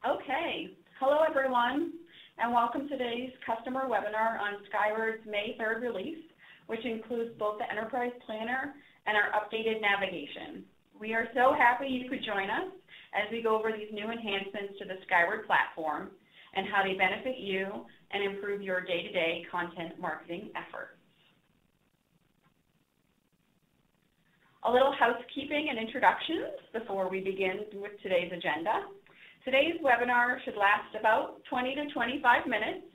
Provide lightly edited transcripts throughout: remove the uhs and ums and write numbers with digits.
Okay, hello everyone, and welcome to today's customer webinar on Skyword's May 3rd release, which includes both the Enterprise Planner and our updated navigation. We are so happy you could join us as we go over these new enhancements to the Skyword platform and how they benefit you and improve your day-to-day content marketing efforts. A little housekeeping and introductions before we begin with today's agenda. Today's webinar should last about 20 to 25 minutes,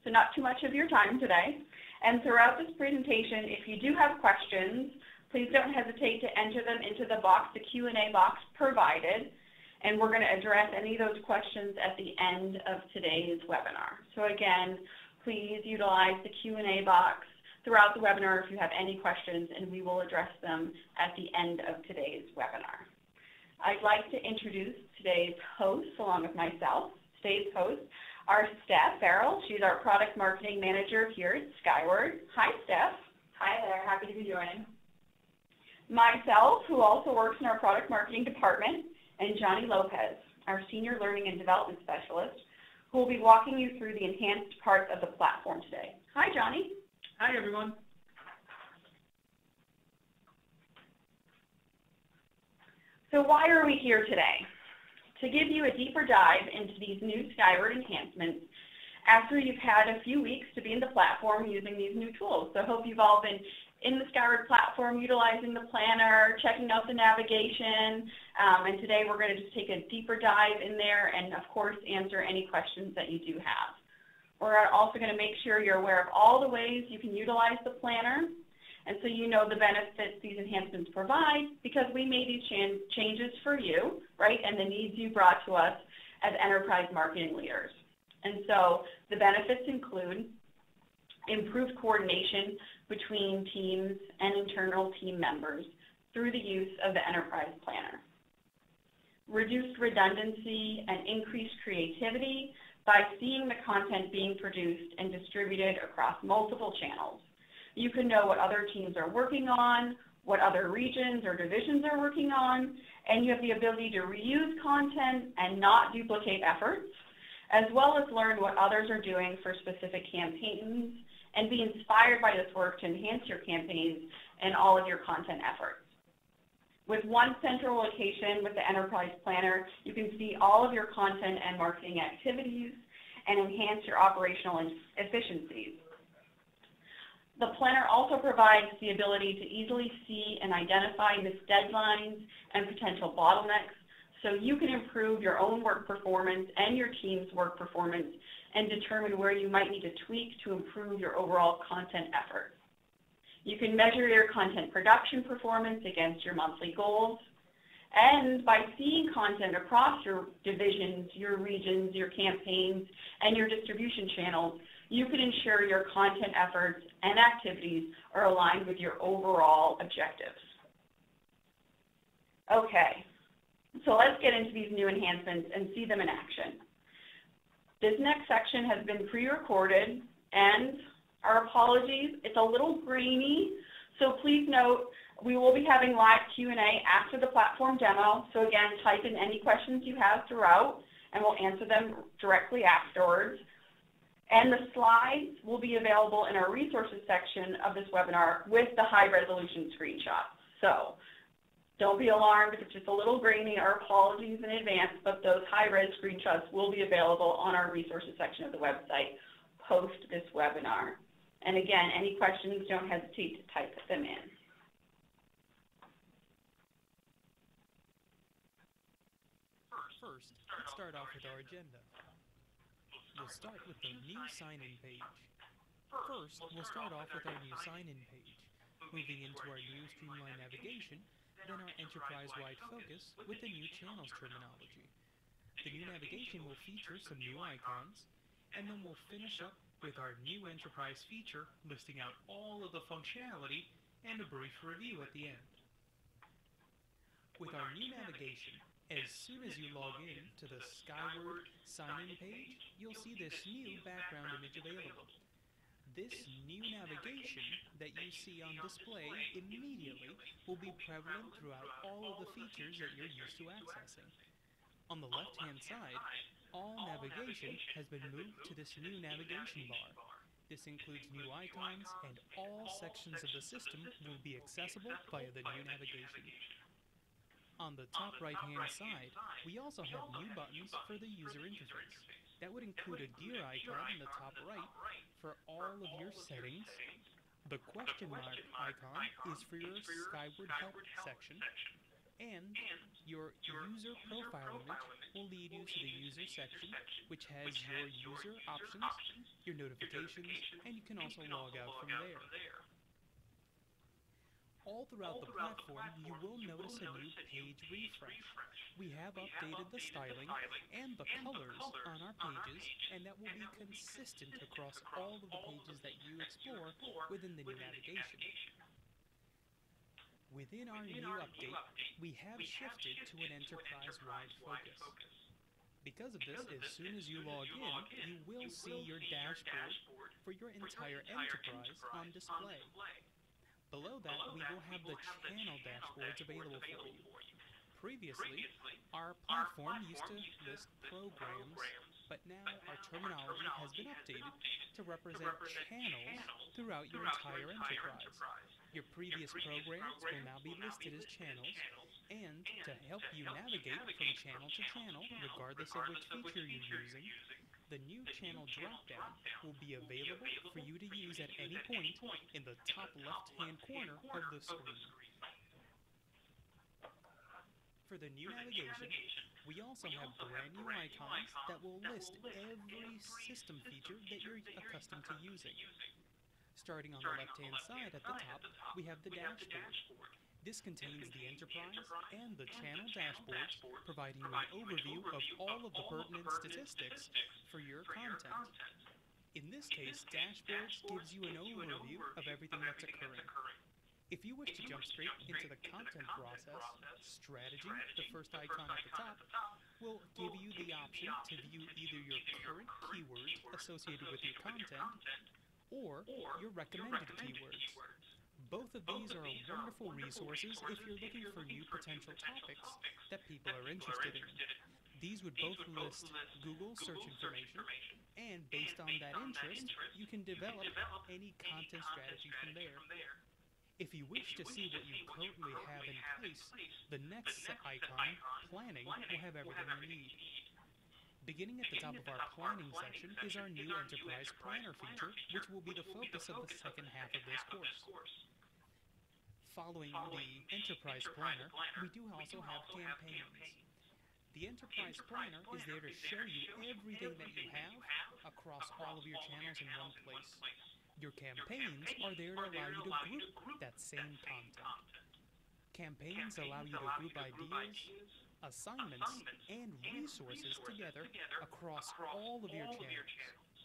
so not too much of your time today. And throughout this presentation, if you do have questions, please don't hesitate to enter them into the box, the Q&A box provided, and we're going to address any of those questions at the end of today's webinar. So again, please utilize the Q&A box throughout the webinar if you have any questions, and we will address them at the end of today's webinar. I'd like to introduce today's hosts along with myself. Today's hosts are Steph Farrell. She's our Product Marketing Manager here at Skyword. Hi, Steph. Hi there. Happy to be joining. Myself, who also works in our Product Marketing Department, and Johnny Lopez, our Senior Learning and Development Specialist, who will be walking you through the enhanced parts of the platform today. Hi, Johnny. Hi, everyone. So why are we here today? To give you a deeper dive into these new Skyword enhancements after you've had a few weeks to be in the platform using these new tools. So I hope you've all been in the Skyword platform utilizing the planner, checking out the navigation, and today we're going to just take a deeper dive in there and, of course, answer any questions that you do have. We're also going to make sure you're aware of all the ways you can utilize the planner, and so you know the benefits these enhancements provide because we made these changes for you, right, and the needs you brought to us as enterprise marketing leaders. And so the benefits include improved coordination between teams and internal team members through the use of the Enterprise Planner, reduced redundancy and increased creativity by seeing the content being produced and distributed across multiple channels. You can know what other teams are working on, what other regions or divisions are working on, and you have the ability to reuse content and not duplicate efforts, as well as learn what others are doing for specific campaigns and be inspired by this work to enhance your campaigns and all of your content efforts. With one central location with the Enterprise Planner, you can see all of your content and marketing activities and enhance your operational efficiencies. The planner also provides the ability to easily see and identify missed deadlines and potential bottlenecks so you can improve your own work performance and your team's work performance and determine where you might need to tweak to improve your overall content efforts. You can measure your content production performance against your monthly goals, and by seeing content across your divisions, your regions, your campaigns, and your distribution channels, you can ensure your content efforts and activities are aligned with your overall objectives. Okay, so let's get into these new enhancements and see them in action. This next section has been pre-recorded, and our apologies, it's a little grainy, so please note we will be having live Q&A after the platform demo, so again, type in any questions you have throughout, and we'll answer them directly afterwards. And the slides will be available in our resources section of this webinar with the high-resolution screenshots. So don't be alarmed if it's just a little grainy. Our apologies in advance, but those high-res screenshots will be available on our resources section of the website post this webinar. And again, any questions, don't hesitate to type them in. First, let's start off with our agenda. We'll start with the new sign-in page. First, we'll start off with our new sign-in page, moving into our new Streamlined navigation, then our enterprise-wide focus with the new channels terminology. The new navigation will feature some new icons, and then we'll finish up with our new enterprise feature, listing out all of the functionality and a brief review at the end. With our new navigation, as soon as you log in to the Skyword sign-in page, you'll see this new background image available. This new navigation that you see on display immediately will be prevalent throughout all of the features that you're used to accessing. On the left-hand side, all navigation has been moved to this new navigation bar. This includes new icons, and all sections of the system will be accessible via the new navigation. On the top right-hand side, we also have new buttons for the user interface. That would include a gear icon in the top right for all of your settings. The question mark icon is for your Skyword Help section, and your user profile image will lead you to the user section, which has your user options, your notifications, and you can also log out from there. All throughout the platform, you will notice a new page refresh. We have updated the styling and the colors on our pages, and that will be consistent across all of the pages that you explore within the new navigation. Within our new update, we have shifted to an enterprise-wide focus. Because of this, as soon as you log in, you will see your dashboard for your entire enterprise on display. Below that, we will have the channel dashboards available for you. Previously, our platform used to list programs, but now our terminology has been updated to represent channels throughout your entire enterprise. Your previous programs will now be listed as channels, and to help you navigate from channel to channel, regardless of which feature you're using, the new channel dropdown will be available for you to use at any point in the top left-hand corner of the screen. For the new navigation, we also have brand new icons that will list every system feature that you're accustomed to using. Starting on the left-hand side at the top, we have the dashboard. This contains the enterprise and the channel dashboards, providing you an overview of all of the pertinent statistics for your content. In this case, dashboards gives you an overview of everything that's occurring. If you wish to jump straight into the content process, strategy, the first icon at the top, will give you the option to view either your current keywords associated with your content or your recommended keywords. Both of these are wonderful resources if you're looking for new potential topics that people are interested in. These would both list Google search information, and based on that interest, you can develop any content strategy from there. If you wish to see what you currently have in place, the next icon, Planning, will have everything you need. Beginning at the top of our planning section is our new Enterprise Planner feature, which will be the focus of the second half of this course. Following the Enterprise Planner, we do also have campaigns. The Enterprise Planner is there to show you everything that you have across all of your channels in one place. Your campaigns are there to allow you to group that same content. Campaigns allow you to group ideas, assignments, and resources together across all of your channels.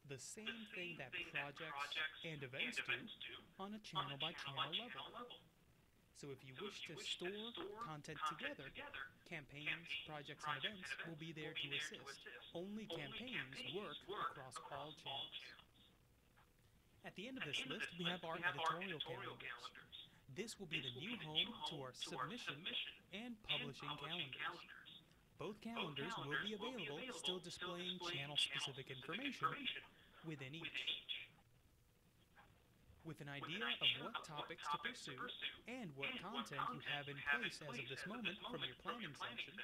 The same thing that projects and events do on a channel-by-channel level. So if you wish to store content together, campaigns, projects, and events will be there to assist. Only campaigns work across all channels. At the end of this list, we have our editorial calendars. This will be the new home to our submission and publishing calendars. Both calendars will be available, still displaying channel-specific information within each. With an idea of what topics to pursue and what content you have in place as of this moment from your planning section,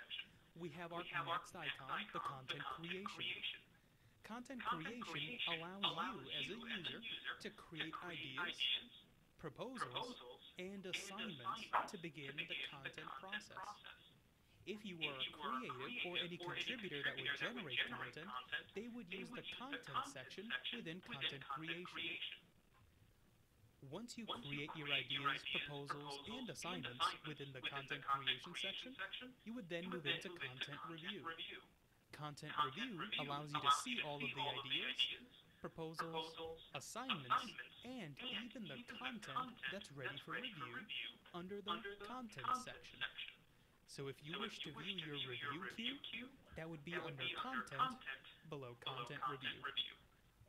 we have our next icon, the content creation. Content creation allows you as a user to create ideas, proposals, and assignments to begin the content process. If you were a creative or any contributor that would generate content, they would use the content section within content creation. Once you create your ideas, proposals, and assignments within the content creation section, you would then move into content review. Content review allows you to see all of the ideas, proposals, assignments, and even the content that's ready for review under the content section. So if you wish to view your review queue, that would be under content below content review.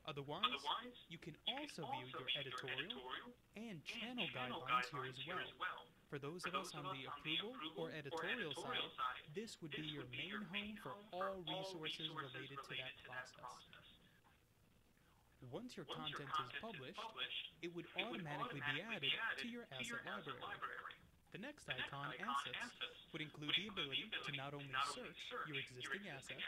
Otherwise, you can also view your editorial and channel guidelines here as well. For those of us on the approval or editorial side, this would be your main home for all resources related to that process. Once your content is published, it would automatically be added to your asset library. The next icon, Assets, would include the ability to not only search your existing assets,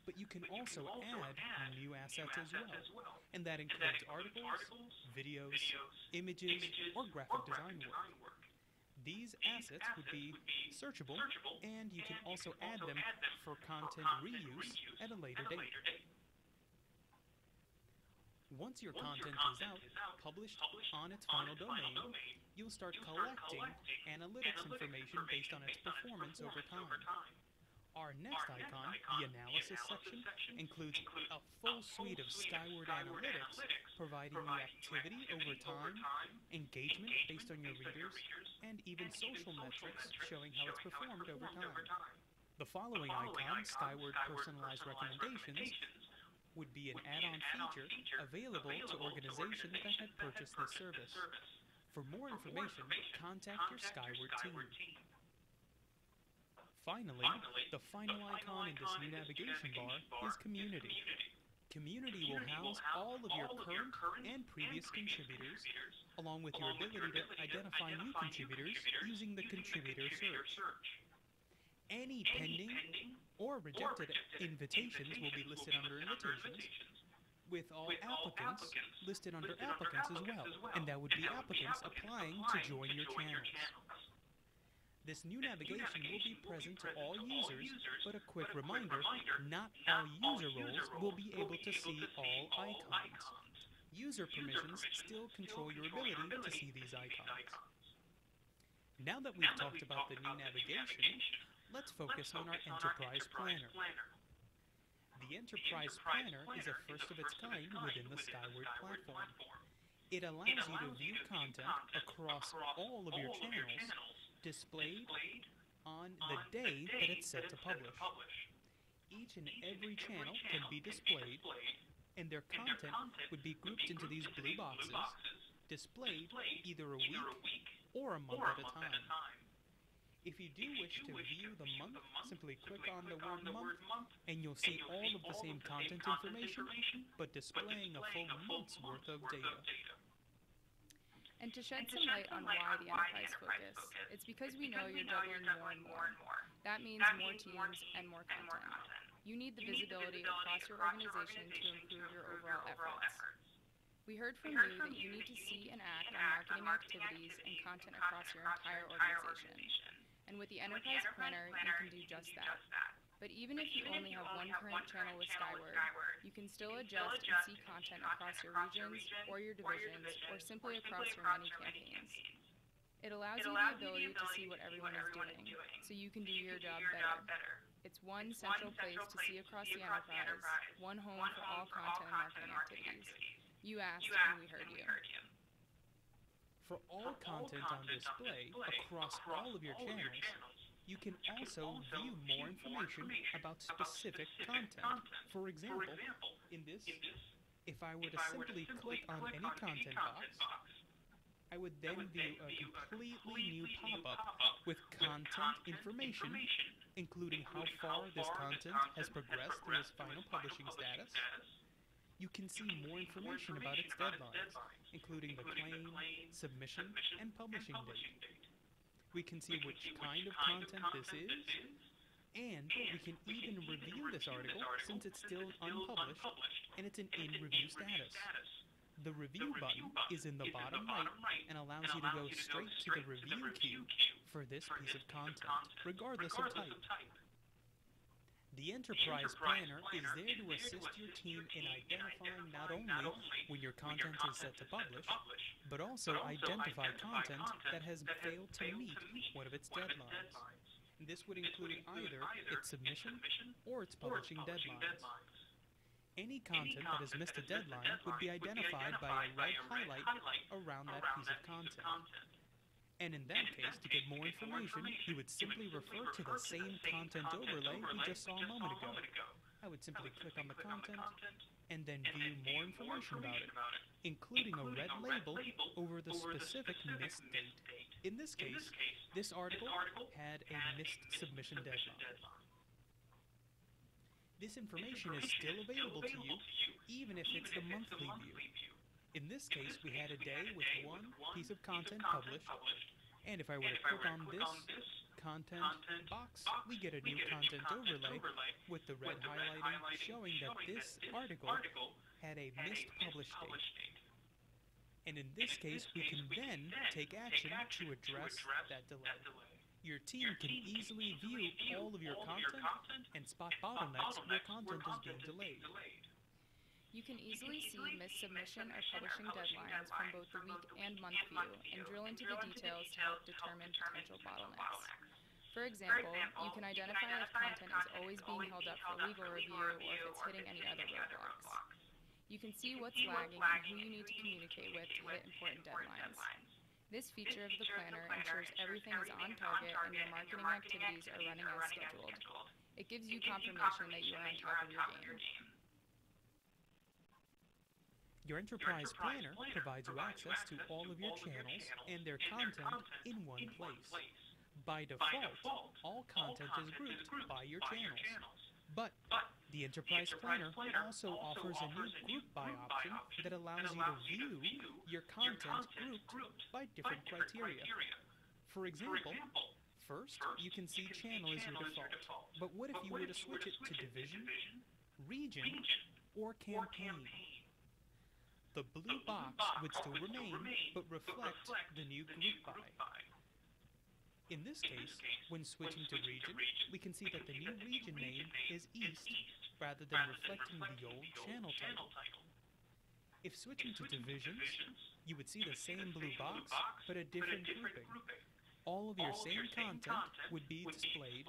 but you can also add new assets as well, and that includes articles, videos, images, or graphic design work. These assets would be searchable, and you can also add them for content reuse at a later date. Once your content is out, published on its final domain, you'll start collecting analytics information based on its performance over time. Our next icon, the Analysis section, includes a full suite of Skyword analytics, providing you activity over time, engagement based on your readers, and even social metrics showing how it's performed over time. The following icon, Skyword Personalized Recommendations, would be an add-on feature available to organizations that had purchased this service. For more information, contact your Skyword team. Finally, the final icon in this new navigation bar is Community. Community will house all of your current and previous contributors, along with your ability to identify new contributors using the contributor search. Any pending or rejected invitations will be listed under Invitations, with all applicants listed under Applicants as well, and that would be applicants applying to join your channels. This new navigation will be present to all users, but a quick reminder, not all user roles will be able to see all icons. User permissions still control your ability to see these icons. Now that we've talked about the new navigation, let's focus on our Enterprise Planner. The Enterprise Planner is a first of its kind within the Skyword platform. It allows you to view content across all of your channels, displayed on the day that it's set to publish. Each and every channel can be displayed, and their content would be grouped into these blue boxes, displayed either a week or a month at a time. If you do wish to view the month, simply click on the word month, and you'll see all of the same content information, but displaying a full month's worth of data. And to shed some light on why the enterprise focus, it's because we know you're juggling more and more. That means more teams and more content. You need the visibility across your organization to improve your overall efforts. We heard from you that you need to see and act on marketing activities and content across your entire organization. And with the Enterprise Planner, you can do just that. But even if you only have one current channel with Skyword, you can still adjust and see content across your regions or your divisions or simply across your many campaigns. It allows you the ability to see what everyone is doing, so you can do your job better. It's one central place to see across the enterprise, one home for all content and marketing activities. You asked and we heard you. For all content on display across all of your channels, you can also view more information about specific content. For example, in this, if I were to simply click on any content box, I would then view a completely new pop-up with content information, including how far this content has progressed through its final publishing status. You can see more information about its deadlines, including the claim, submission, and publishing date. We can see which kind of content this is, and we can even review this article since it's still unpublished and it's in review status. The review button is in the bottom right and allows you to go straight to the review queue for this piece of content, regardless of type. The Enterprise Planner is there to assist your team in identifying not only when your content is set to publish, but also identify content that has failed to meet one of its deadlines. And this would include either its submission or its publishing deadlines. Any content that has missed a deadline would be identified by a red highlight around that piece of content. And in that case, to get more information, you would simply refer to the same content overlay we just saw a moment ago. I would simply click on the content and then view more information about it, including a red label over the specific missed date. In this case, this article had a missed submission deadline. This information is still available to you, even if it's the monthly view. In this case, we had a day with one piece of content published, and if I were to click on this content box, we get a new content overlay with the red highlighting showing that this article had a missed publish date. And in this case, we can then take action to address that delay. Your team can easily view all of your content and spot bottlenecks where content is being delayed. You can easily see missed submission or publishing deadlines from both the week and month view and drill into the details to help determine potential bottlenecks. For example, you can identify if content is always being held up for legal review or if it's hitting any other roadblocks. You can see what's lagging and who you need to communicate with to hit important deadlines. This feature of the planner ensures everything is on target and your marketing activities are running as scheduled. It gives you confirmation that you are on top of your game. Your Enterprise Planner provides you access to all of your channels and their content in one place. By default, all content is grouped by your channels. But the Enterprise Planner also offers a new group by option that allows you to view your content grouped by different criteria. For example, first, you can see channel as your default. But what if you were to switch it to division, region, or campaign? The blue box would still remain, but reflect the new group by. In this case, when switching to region, we can see that the new region name is East rather than reflecting the old channel title. If switching to divisions, you would see the same blue box, but a different grouping. All of your same content would be displayed,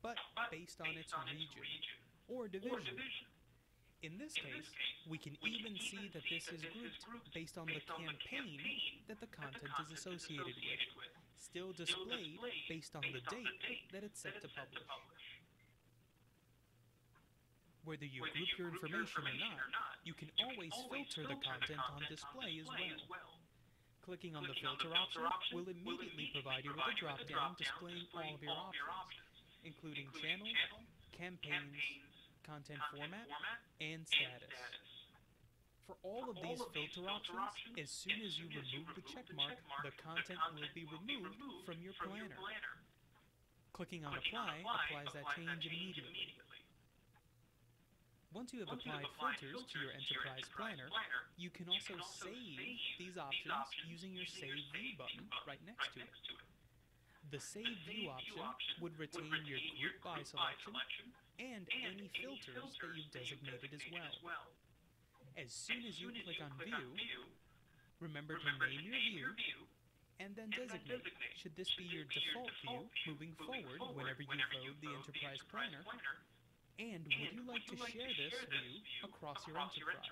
but based on its region or division. In this case, we can even see that this is grouped based on the campaign that the content is associated with, still displayed based on the date that it's set to publish. Whether you group your information or not, you can always filter the content on display as well. Clicking on the filter option will immediately provide you with a drop-down displaying all of your options, including channel, campaigns, content format, and status. For all of these filter options, as soon as you remove the checkmark, the content will be removed from your planner. Clicking on Apply applies that change immediately. Once you have applied filters to your Enterprise Planner, you can also save these options using your Save View button right next to it. The Save View option would retain your group by selection and any filters that you've designated as well. As soon as you click on View, remember to name your view and then designate, should this be your default view moving forward whenever you load the Enterprise Planner, and would you like to share this view across your enterprise?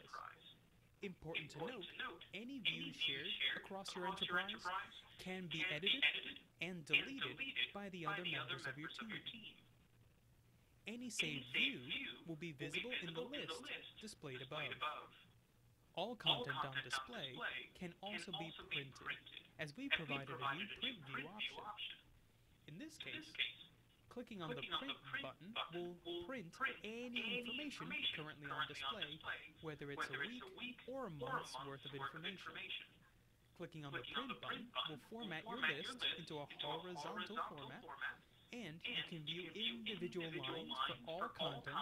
Important to note, any view shared across your enterprise can be edited and deleted by the other members of your team. Any saved view will be visible in the list displayed above. All content on display can also be printed, as we provided a new print view option. In this case, clicking on the print button will print any information currently on display, whether it's a week or a month's worth of information. Clicking on the print button will format your list into a horizontal format, and you can view individual lines for all content,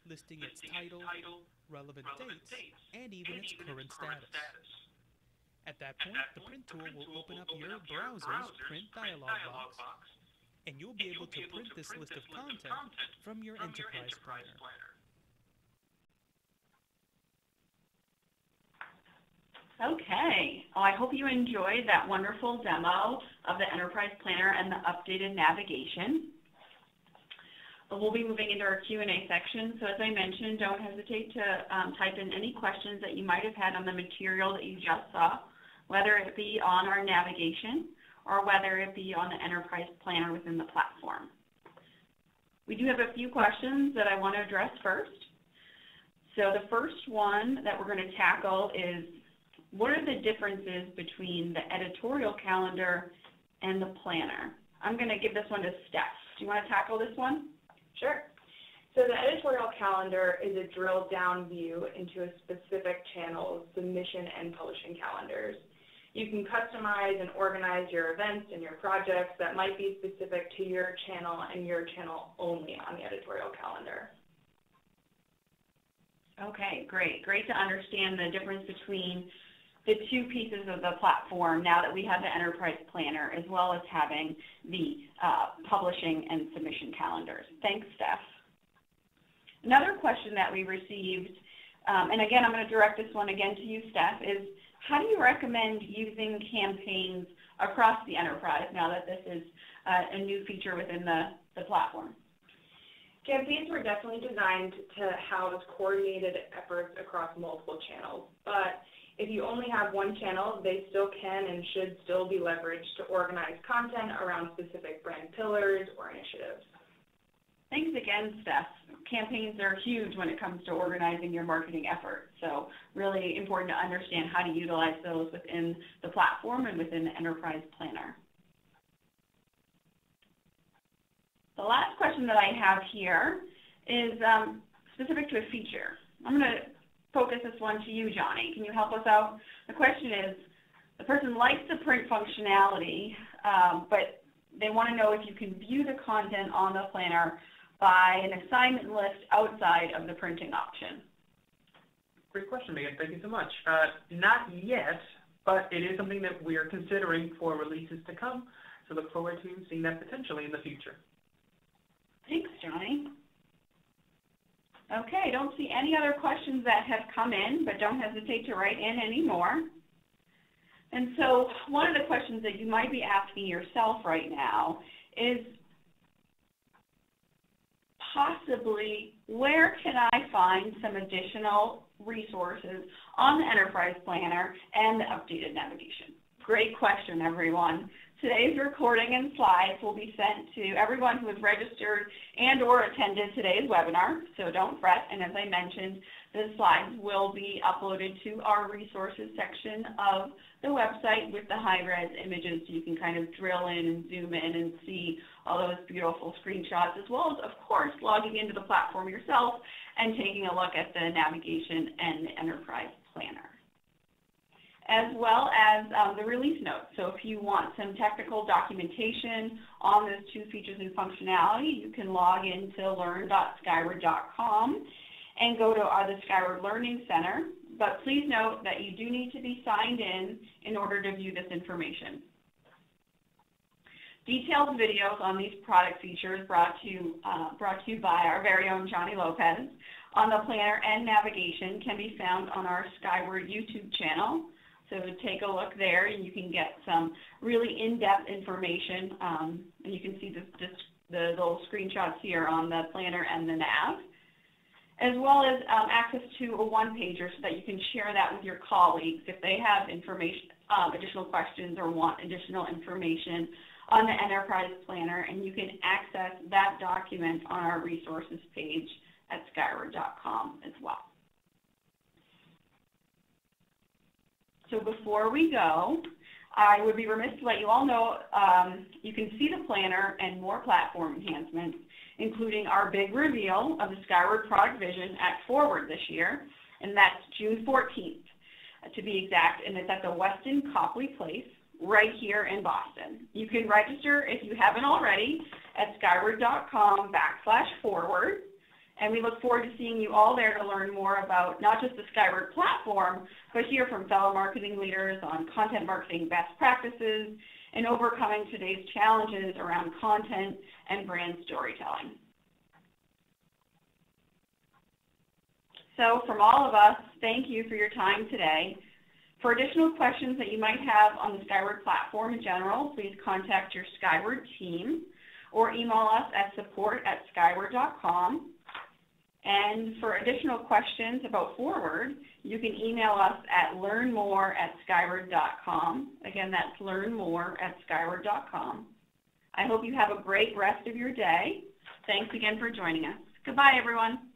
listing its title, relevant dates, and even its current status. At that point, the print tool will open up your browser's print dialog box, and you'll be able to print this list of content from your Enterprise Planner. Okay, well, I hope you enjoyed that wonderful demo of the Enterprise Planner and the updated navigation. We'll be moving into our Q&A section, so as I mentioned, don't hesitate to type in any questions that you might have had on the material that you just saw, whether it be on our navigation or whether it be on the Enterprise Planner within the platform. We do have a few questions that I want to address first. So the first one that we're going to tackle is, what are the differences between the editorial calendar and the planner. I'm going to give this one to Steph. Do you want to tackle this one? Sure. So the editorial calendar is a drilled down view into a specific channel's submission and publishing calendars. You can customize and organize your events and your projects that might be specific to your channel and your channel only on the editorial calendar. Okay, great. Great to understand the difference between the two pieces of the platform now that we have the Enterprise Planner as well as having the publishing and submission calendars. Thanks, Steph. Another question that we received, and again, I'm going to direct this one again to you, Steph, is how do you recommend using campaigns across the enterprise now that this is a new feature within the platform? Campaigns were definitely designed to house coordinated efforts across multiple channels, but if you only have one channel, they still can and should still be leveraged to organize content around specific brand pillars or initiatives. Thanks again, Steph. Campaigns are huge when it comes to organizing your marketing efforts, so really important to understand how to utilize those within the platform and within the Enterprise Planner. The last question that I have here is specific to a feature. I'm going to focus this one to you, Johnny. Can you help us out? The question is, the person likes the print functionality, but they want to know if you can view the content on the planner by an assignment list outside of the printing option. Great question, Megan. Thank you so much. Not yet, but it is something that we are considering for releases to come, so look forward to seeing that potentially in the future. Thanks, Johnny. Okay, I don't see any other questions that have come in, but don't hesitate to write in any more. And so one of the questions that you might be asking yourself right now is possibly, where can I find some additional resources on the Enterprise Planner and the updated navigation? Great question, everyone. Today's recording and slides will be sent to everyone who has registered and or attended today's webinar, so don't fret. And as I mentioned, the slides will be uploaded to our resources section of the website with the high-res images, so you can kind of drill in and zoom in and see all those beautiful screenshots, as well as, of course, logging into the platform yourself and taking a look at the navigation and the Enterprise Planner, as well as the release notes. So if you want some technical documentation on those two features and functionality, you can log into learn.skyward.com and go to the Skyward Learning Center. But please note that you do need to be signed in order to view this information. Detailed videos on these product features brought to you by our very own Johnny Lopez on the planner and navigation can be found on our Skyward YouTube channel. So take a look there, and you can get some really in-depth information. And you can see the little screenshots here on the planner and the nav, as well as access to a one-pager so that you can share that with your colleagues if they have information, additional questions or want additional information on the Enterprise Planner, and you can access that document on our resources page at skyward.com as well. So before we go, I would be remiss to let you all know you can see the planner and more platform enhancements, including our big reveal of the Skyward product vision at Forward this year, and that's June 14th to be exact, and it's at the Westin Copley Place right here in Boston. You can register if you haven't already at skyward.com/forward. And we look forward to seeing you all there to learn more about not just the Skyward platform, but hear from fellow marketing leaders on content marketing best practices and overcoming today's challenges around content and brand storytelling. So from all of us, thank you for your time today. For additional questions that you might have on the Skyward platform in general, please contact your Skyward team or email us at support@skyward.com. And for additional questions about Forward, you can email us at learnmore@skyward.com. Again, that's learnmore@skyward.com. I hope you have a great rest of your day. Thanks again for joining us. Goodbye, everyone.